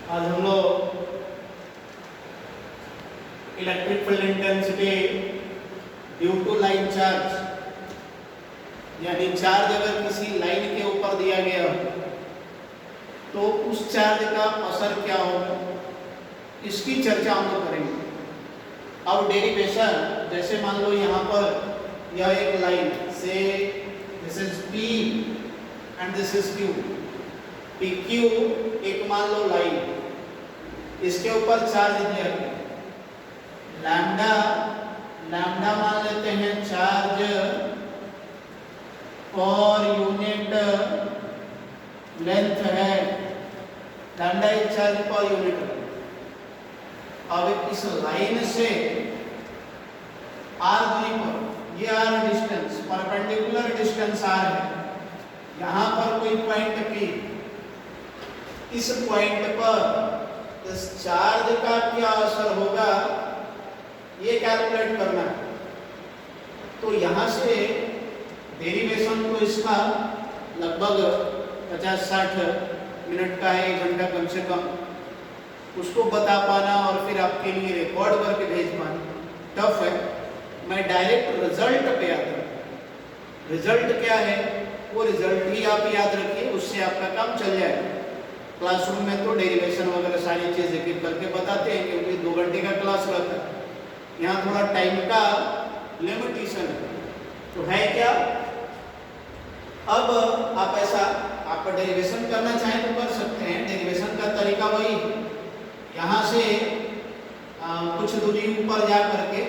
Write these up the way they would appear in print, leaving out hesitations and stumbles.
आज हम लोग electric field intensity due to line charge, यानी चार्ज अगर किसी लाइन के ऊपर दिया गया तो उस चार्ज का असर क्या होगा, इसकी चर्चा हम लोग करेंगे। अब डेरिवेशन, जैसे मान लो यहाँ पर यह एक लाइन से this is P and this is Q। PQ एक मान लो लाइन, इसके ऊपर चार्ज दिया गया लैम्डा, लैम्डा मान लेते हैं चार्ज पर यूनिट लेंथ है, lambda is charge per unit. अब इस लाइन से r दूरी पर, ये r distance, perpendicular distance r है, यहाँ पर कोई पॉइंट P, इस पॉइंट पर इस चार्ज का क्या असर होगा ये कैलकुलेट करना है। तो यहाँ से डेरिवेशन तो इसका लगभग 50-60 मिनट का है, 1 घंटा कम से कम, उसको बता पाना और फिर आपके लिए रिकॉर्ड करके भेज पाना टफ है। मैं डायरेक्ट रिजल्ट पे आता हूँ। रिजल्ट क्या है वो रिजल्ट ही आप याद रखिए, उससे आपका काम चल जाएगा। क्लासरूम में तो डेरिवेशन वगैरह सारी चीज़ एक एक करके बताते हैं, क्योंकि 2 घंटे का क्लास रहता है, यहाँ थोड़ा टाइम का लिमिटेशन है। तो है क्या, अब आप ऐसा, आप डेरिवेशन करना चाहें तो कर सकते हैं। डेरिवेशन का तरीका वही है, यहाँ से कुछ दूरी ऊपर जा करके,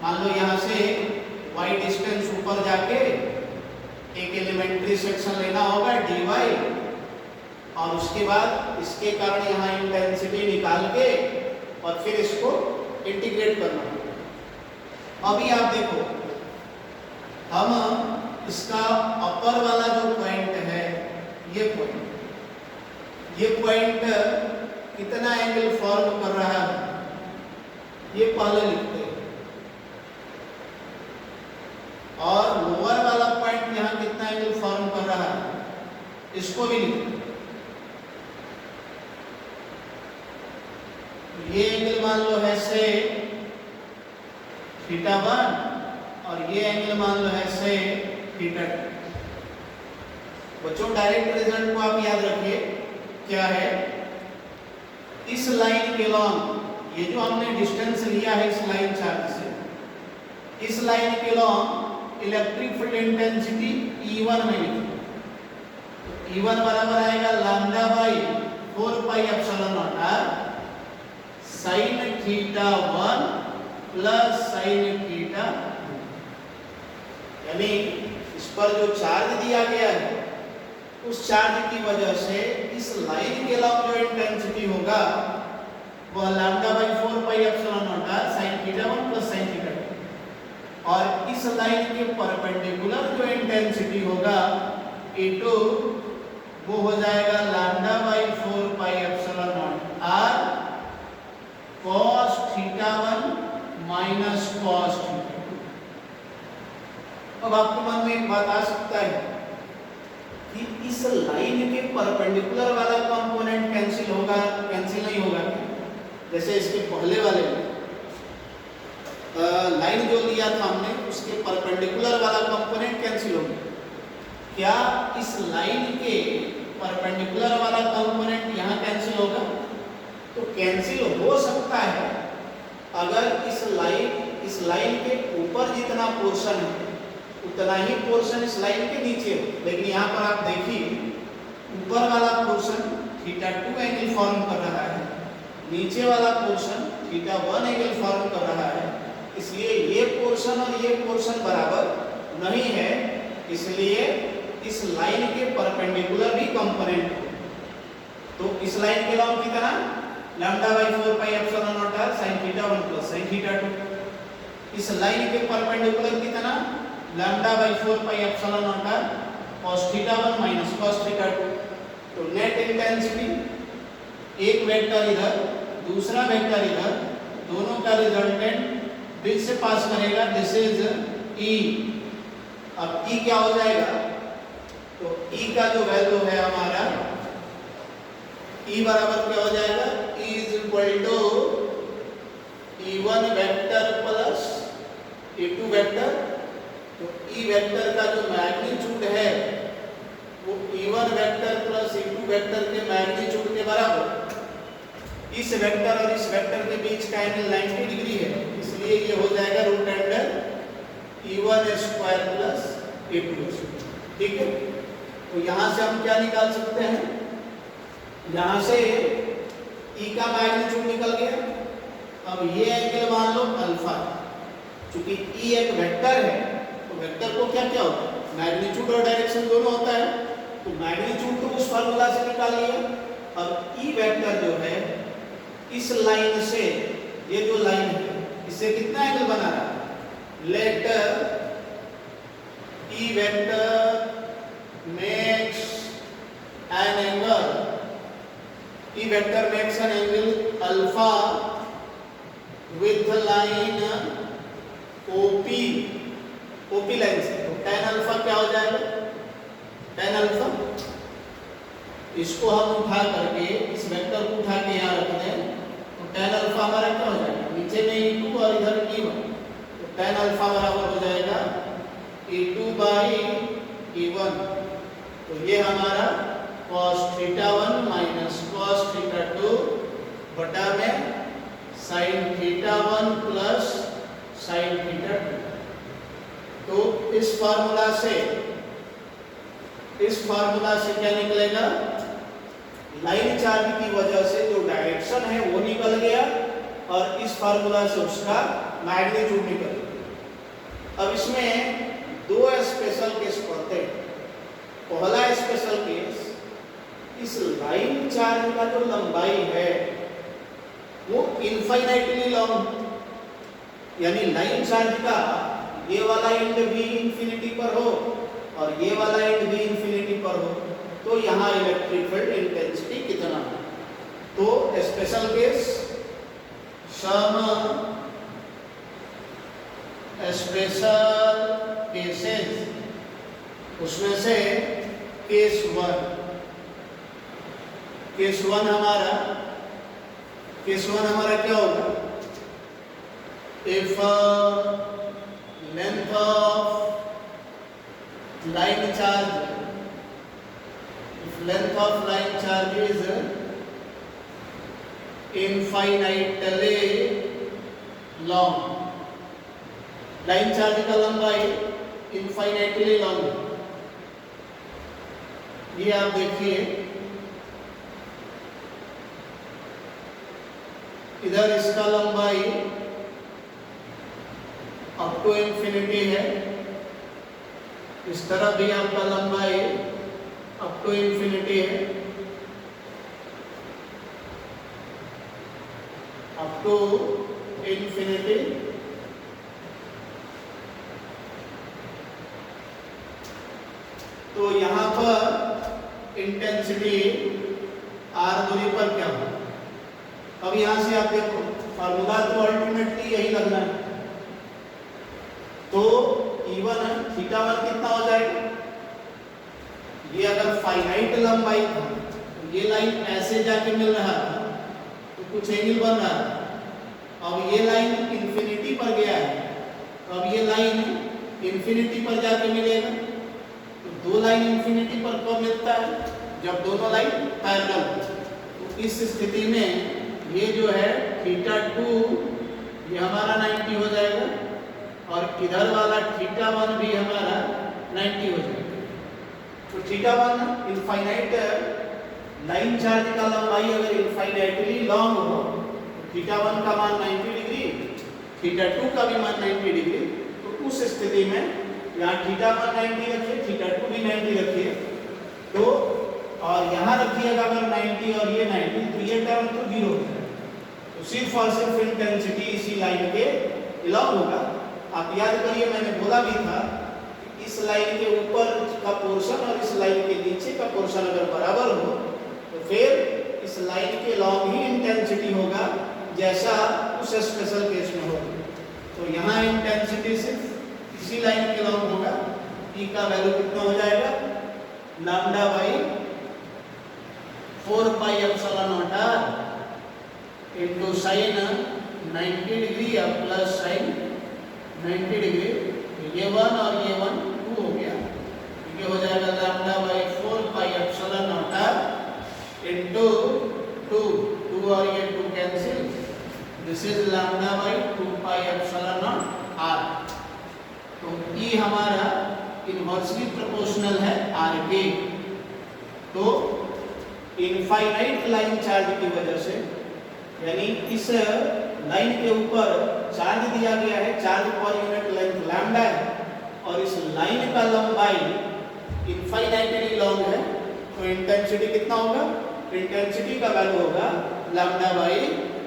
मान लो यहाँ से y डिस्टेंस ऊपर जाके एक एलिमेंट्री सेक्शन लेना होगा dy, और उसके बाद इसके कारण यहाँ इंटेंसिटी निकाल के और फिर इसको इंटीग्रेट करना होगा। अभी आप देखो, हम इसका अपर वाला जो पॉइंट है, ये पॉइंट कितना एंगल फॉर्म कर रहा है ये पहले लिखते हैं, और लोअर वाला पॉइंट यहाँ कितना एंगल फॉर्म कर रहा है इसको भी लिखते हैं। ये एंगल मान लो है से θ1 और ये एंगल मान लो है से θ2। बच्चों डायरेक्ट रिजल्ट को आप याद रखिए, क्या है, इस लाइन के लॉन्ग, ये जो हमने डिस्टेंस लिया है इस लाइन चार्ज से, इस लाइन के long electric field intensity E1 में लिखी। तो E1 बराबर आएगा lambda by 4 pi epsilon not r sin θ1 plus sin θ2। यानी इस पर जो चार्ज दिया गया है उस चार्ज की वजह से इस लाइन के लॉन्ग जो इंटेंसिटी होगा वह lambda by 4 pi epsilon not r sin θ1 plus sin θ2, और इस लाइन के परपेंडिकुलर जो इंटेंसिटी होगा E2 वो हो जाएगा lambda by 4 pi epsilon not r cos θ1 minus cos θ2। अब आपके मन में एक बात आ सकता है कि इस लाइन के परपेंडिकुलर वाला कंपोनेंट कैंसिल होगा, कैंसिल नहीं होगा क्या? जैसे इसके पहले वाले में लाइन जो लिया था हमने उसके परपेंडिकुलर वाला कंपोनेंट कैंसिल होगा क्या? इस लाइन के परपेंडिकुलर वाला कंपोनेंट यहाँ कैंसिल होगा? तो कैंसिल हो सकता है अगर इस लाइन के ऊपर जितना पोर्शन है उतना ही पोर्शन इस लाइन के नीचे हो, लेकिन यहाँ पर आप देखिए ऊपर वाला पोर्शन θ2 एंगल फॉर्म कर रहा है, नीचे वाला पोर्शन θ1 एंगल फॉर्म कर रहा है, इसलिए ये पोर्शन और ये पोर्शन बराबर नहीं है, इसलिए इस लाइन के परपेंडिकुलर भी कंपोनेंट हो। तो इस लाइन के लॉन्ग कितना, lambda by 4 pi epsilon not r sin θ1 plus sin θ2। इस लाइन के परपेंडिकुलर कितना, lambda by 4 pi epsilon not r cos θ1 minus cos θ2। तो नेट इंटेंसिटी, एक वेक्टर इधर दूसरा वेक्टर इधर, दोनों का रिजल्टेंट बीच से पास करेगा, दिस इज E। अब E क्या हो जाएगा, तो E का जो वैल्यू है हमारा E बराबर क्या हो जाएगा, E2 वेक्टर, तो E वेक्टर का जो मैग्नीट्यूड है वो E1 vector plus E2 vector के मैग्नीट्यूड के बराबर। इस वेक्टर और इस वेक्टर के बीच का एंगल 90 डिग्री है, इसलिए ये हो जाएगा root under E1 square plus E2 square. ठीक है, तो यहाँ से हम क्या निकाल सकते हैं, यहाँ से E का मैग्नीट्यूड निकल गया। अब ये एंगल मान लो अल्फा, चूंकि E एक वेक्टर है तो वेक्टर को क्या क्या होता है, मैग्नीट्यूड और डायरेक्शन दोनों होता है, तो मैग्नीट्यूड तो उस फार्मूला से निकाल लिया। अब E वेक्टर जो है इस लाइन से, ये जो लाइन है इससे कितना एंगल बना रहा है, let E vector makes an angle, E vector makes an angle alpha with the line OP, OP line से, तो tan अल्फा क्या हो जाएगा, tan अल्फा, इसको हम उठा करके इस वेक्टर को उठा के यहाँ रख दें तो tan अल्फा हमारा क्या हो जाएगा, नीचे में E2 और इधर E1, तो tan अल्फा बराबर हो जाएगा E2 बाई E1, तो ये हमारा cos theta 1 minus cos theta 2 बटा में sin theta 1 plus sin theta 2। तो इस फार्मूला से क्या निकलेगा, लाइन चार्ज की वजह से जो डायरेक्शन है वो निकल गया और इस फार्मूला से उसका मैग्नीट्यूड निकल गया। अब इसमें दो स्पेशल केस पढ़ते हैं। पहला स्पेशल केस, इस लाइन चार्ज का जो लंबाई है वो इनफाइनाइटली लॉन्ग, यानी लाइन चार्ज का ये वाला एंड भी इंफिनिटी पर हो और ये वाला एंड भी इंफिनिटी पर हो, तो यहाँ इलेक्ट्रिक फील्ड इंटेंसिटी कितना है। तो special case, some special cases, उसमें से केस वन हमारा क्या होगा, if length of line charge is infinitely long, line charge का लंबाई इनफाइनाइटली लॉन्ग, ये आप देखिए इधर इसका लंबाई अप टू इंफिनिटी है, इस तरफ भी आपका लंबाई अप टू इंफिनिटी है, अप टू इंफिनिटी। तो यहाँ पर इंटेंसिटी आर दूरी पर क्या हो। अब यहाँ से आप देखो फार्मूला तो अल्टीमेटली यही लगना है, तो E1 थीटा 1 कितना हो जाएगा, ये अगर फाइनाइट लंबाई था तो ये लाइन ऐसे जाके मिल रहा था तो कुछ एंगल बन रहा था। अब ये लाइन इंफिनिटी पर गया है, तो अब ये लाइन इंफिनिटी पर जाके मिलेगा। तो दो लाइन इंफिनिटी पर कब मिलता है, जब दोनों लाइन पैरेलल। तो इस स्थिति में ये जो है थीटा 2 ये हमारा 90 हो जाएगा और इधर वाला थीटा 1 भी हमारा 90 हो जाएगा। तो थीटा 1 इनफाइनाइट लाइन चार्ज का लंबाई अगर इनफाइनाइटली लॉन्ग हो तो थीटा 1 का मान 90 डिग्री, थीटा 2 का भी मान 90 डिग्री। तो उस स्थिति में यहाँ थीटा 1 90 रखिए, थीटा 2 भी 90 रखिए, तो और यहाँ रखिएगा अगर 90 और ये 90, तो ये टर्म तो 0 हो जाएगा। तो सिर्फ और सिर्फ इंटेंसिटी इसी लाइन के लॉन्ग होगा। आप याद करिए मैंने बोला भी था कि इस लाइन के ऊपर का पोर्शन और इस लाइन के नीचे का पोर्शन अगर बराबर हो तो फिर इस लाइन के लॉन्ग ही इंटेंसिटी होगा, जैसा उस स्पेशल केस में होगा। तो यहाँ इंटेंसिटी सिर्फ इसी लाइन के लॉन्ग होगा। E का वैल्यू कितना हो जाएगा, lambda by 4 pi epsilon not r into sine 90 degree plus sign 90 degree, ये 1 और ये 1 2 हो गया, ये हो जाएगा lambda by 4 pi epsilon not r into 2 और ये 2 cancel, this is lambda by 2 pi epsilon not r. तो ई हमारा इनवर्सली प्रोपोर्शनल है आर के। तो इनफाइनाइट लाइन चार्ज की वजह से, यानी इस लाइन के ऊपर चार्ज दिया गया है, charge per unit length lambda है और इस लाइन का लंबाई इनफाइनाइटली लॉन्ग है, तो इंटेंसिटी कितना होगा? इंटेंसिटी का वैल्यू होगा lambda by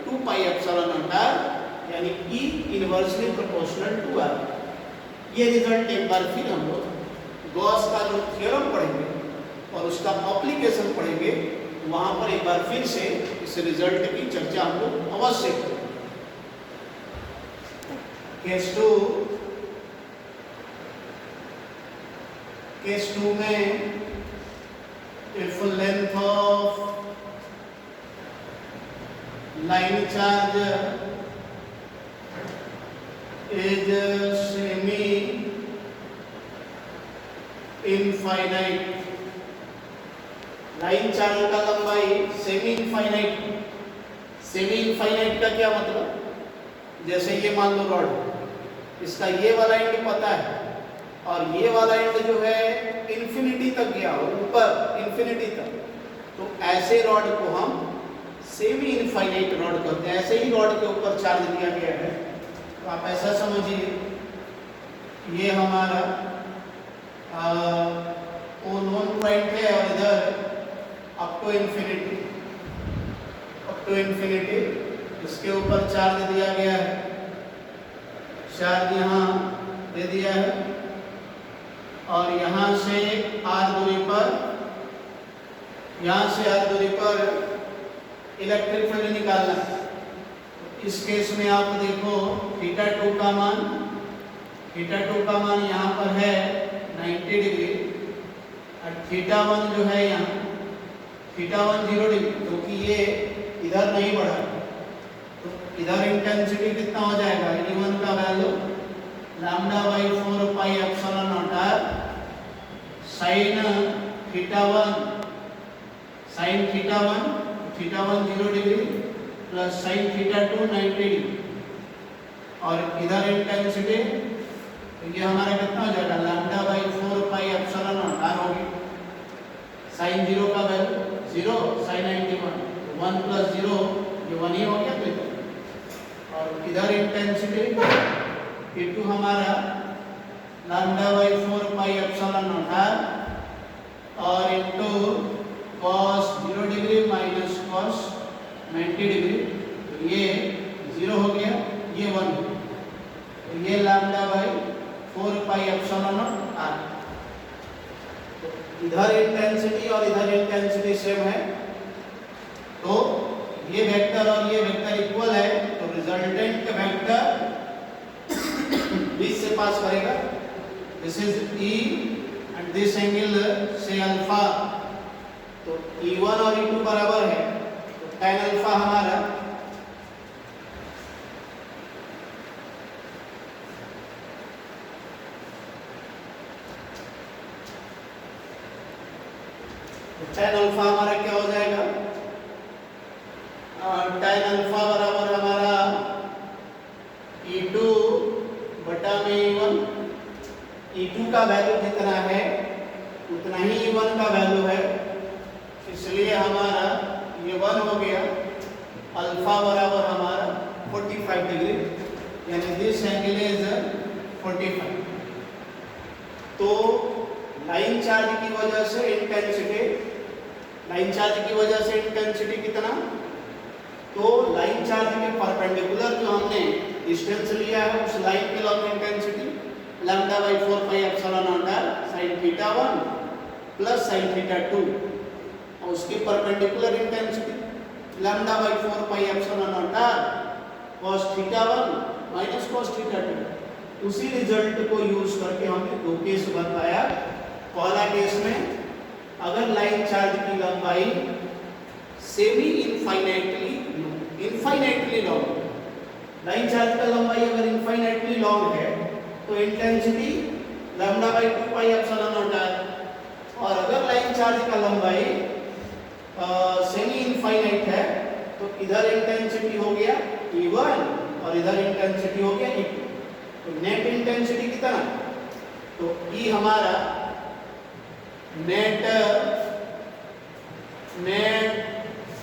2 pi epsilon not r, यानी E inversely proportional to r. ये रिजल्ट एक बार फिर हम लोग गॉस का जो थ्योरम पढ़ेंगे और उसका एप्लीकेशन पढ़ेंगे, वहां पर एक बार फिर से इस रिजल्ट की चर्चा हम लोग अवश्य करेंगे। केस 2 में if length of line charge is semi infinite, line charge का लंबाई सेमी इनफाइनाइट। सेमी इनफाइनाइट का क्या मतलब? जैसे ये मान लो रॉड, इसका ये वाला एंड पता है और ये वाला एंड जो है इन्फिनिटी तक गया, ऊपर इन्फिनिटी तक, तो ऐसे रॉड को हम सेमी इनफाइनाइट रॉड कहते हैं। ऐसे ही रॉड के ऊपर चार्ज दिया गया है, तो आप ऐसा समझिए, ये हमारा वो नॉन पॉइंट है और इधर अप टू इन्फिनिटी इसके ऊपर चार्ज दिया गया है, चार्ज यहाँ दे दिया है और यहाँ से आर दूरी पर, यहाँ से आर दूरी पर इलेक्ट्रिक फील्ड निकालना है। इस केस में आप देखो थीटा 2 का मान यहाँ पर है 90 डिग्री और थीटा 1 जो है यहाँ थीटा 1 0 डिग्री, क्योंकि ये इधर नहीं बढ़ा, तो इधर इंटेंसिटी कितना हो जाएगा? E1 का value lambda by 4 pi epsilon not r sine theta 1 0 degree plus sine theta 2 90 degree, और इधर इंटेंसिटी ये हमारा कितना हो जाएगा? Lambda by 4 pi epsilon not r होगी। साइन 0 का वैल्यू 0, साइन 91 1 प्लस 0 ये 1 ही हो गया। तो और इधर इंटेंसिटी E2 हमारा lambda by 4 pi epsilon not R और into cos 0 degree minus cos 90 degree, तो ये 0 हो गया, ये 1, तो ये lambda by 4 pi epsilon not R. इधर इंटेंसिटी और इधर इंटेंसिटी सेम है, तो ये वेक्टर और ये वेक्टर इक्वल है, तो रिजल्टेंट वेक्टर बीच से पास करेगा। This is E and this angle से अल्फा, तो E1 और E2 बराबर है, तो tan अल्फा हमारा tan अल्फा हमारा क्या हो जाएगा? tan अल्फा बराबर हमारा E2 बटा में E1। E2 का वैल्यू जितना है उतना ही E1 का वैल्यू है, इसलिए हमारा ये 1 हो गया। अल्फा बराबर हमारा 45 डिग्री, यानी दिस एंगल इज 45। तो लाइन चार्ज की वजह से इंटेंसिटी कितना? तो लाइन चार्ज के परपेंडिकुलर जो हमने डिस्टेंस लिया है उस लाइन के long intensity lambda by 4 pi epsilon not r sin theta 1 plus sin theta 2 और उसकी perpendicular intensity lambda by 4 pi epsilon not r cos theta 1 minus cos theta 2। उसी रिजल्ट को यूज करके हमने दो केस बताया। पहला केस में अगर लाइन चार्ज की लंबाई semi infinitely long, line charge का लंबाई अगर इनफाइनाइटली लॉन्ग है तो intensity lambda by 2 pi epsilon not है, और अगर लाइन चार्ज का लंबाई सेमी इनफाइनाइट है तो इधर इंटेंसिटी हो गया E1 और इधर इंटेंसिटी हो गया E2। तो नेट इंटेंसिटी कितना, तो E हमारा नेट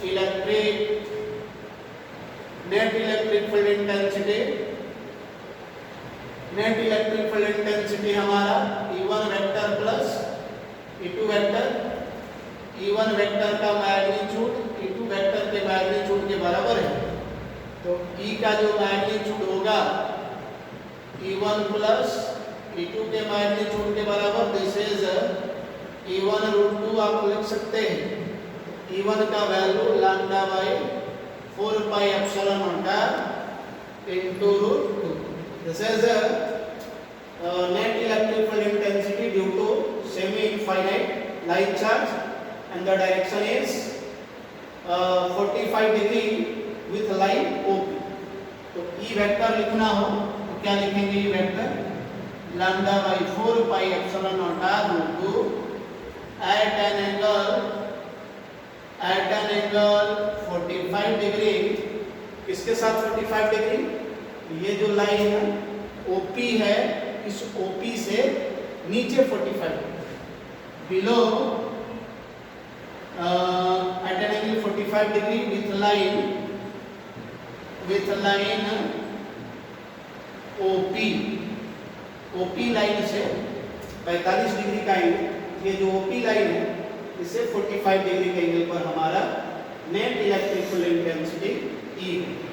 इलेक्ट्रिक फील्ड इंटेंसिटी हमारा E1 vector plus E2 vector, E1 vector का मैग्नीट्यूड E2 वेक्टर के मैग्नीट्यूड के बराबर है। तो E का जो मैग्नीट्यूड होगा E1 प्लस E2 के मैग्नीट्यूड के बराबर, दिस इज E1 रूट 2 आप लिख सकते हैं। E1 का value lambda by 4 pi epsilon not into root 2। This is net electric field intensity due to semi infinite line charge and the direction is 45 degree with line OP। तो E vector लिखना हो तो क्या लिखेंगे, E vector lambda by 4 pi epsilon not r root 2 at an angle 45 degree. किसके साथ 45 degree, ये जो लाइन है OP है, इस OP से नीचे 45 below at an angle 45 degree with line OP line से 45 डिग्री का एंगल, ये जो OP लाइन है इससे 45 डिग्री के एंगल पर हमारा net electric field intensity E है।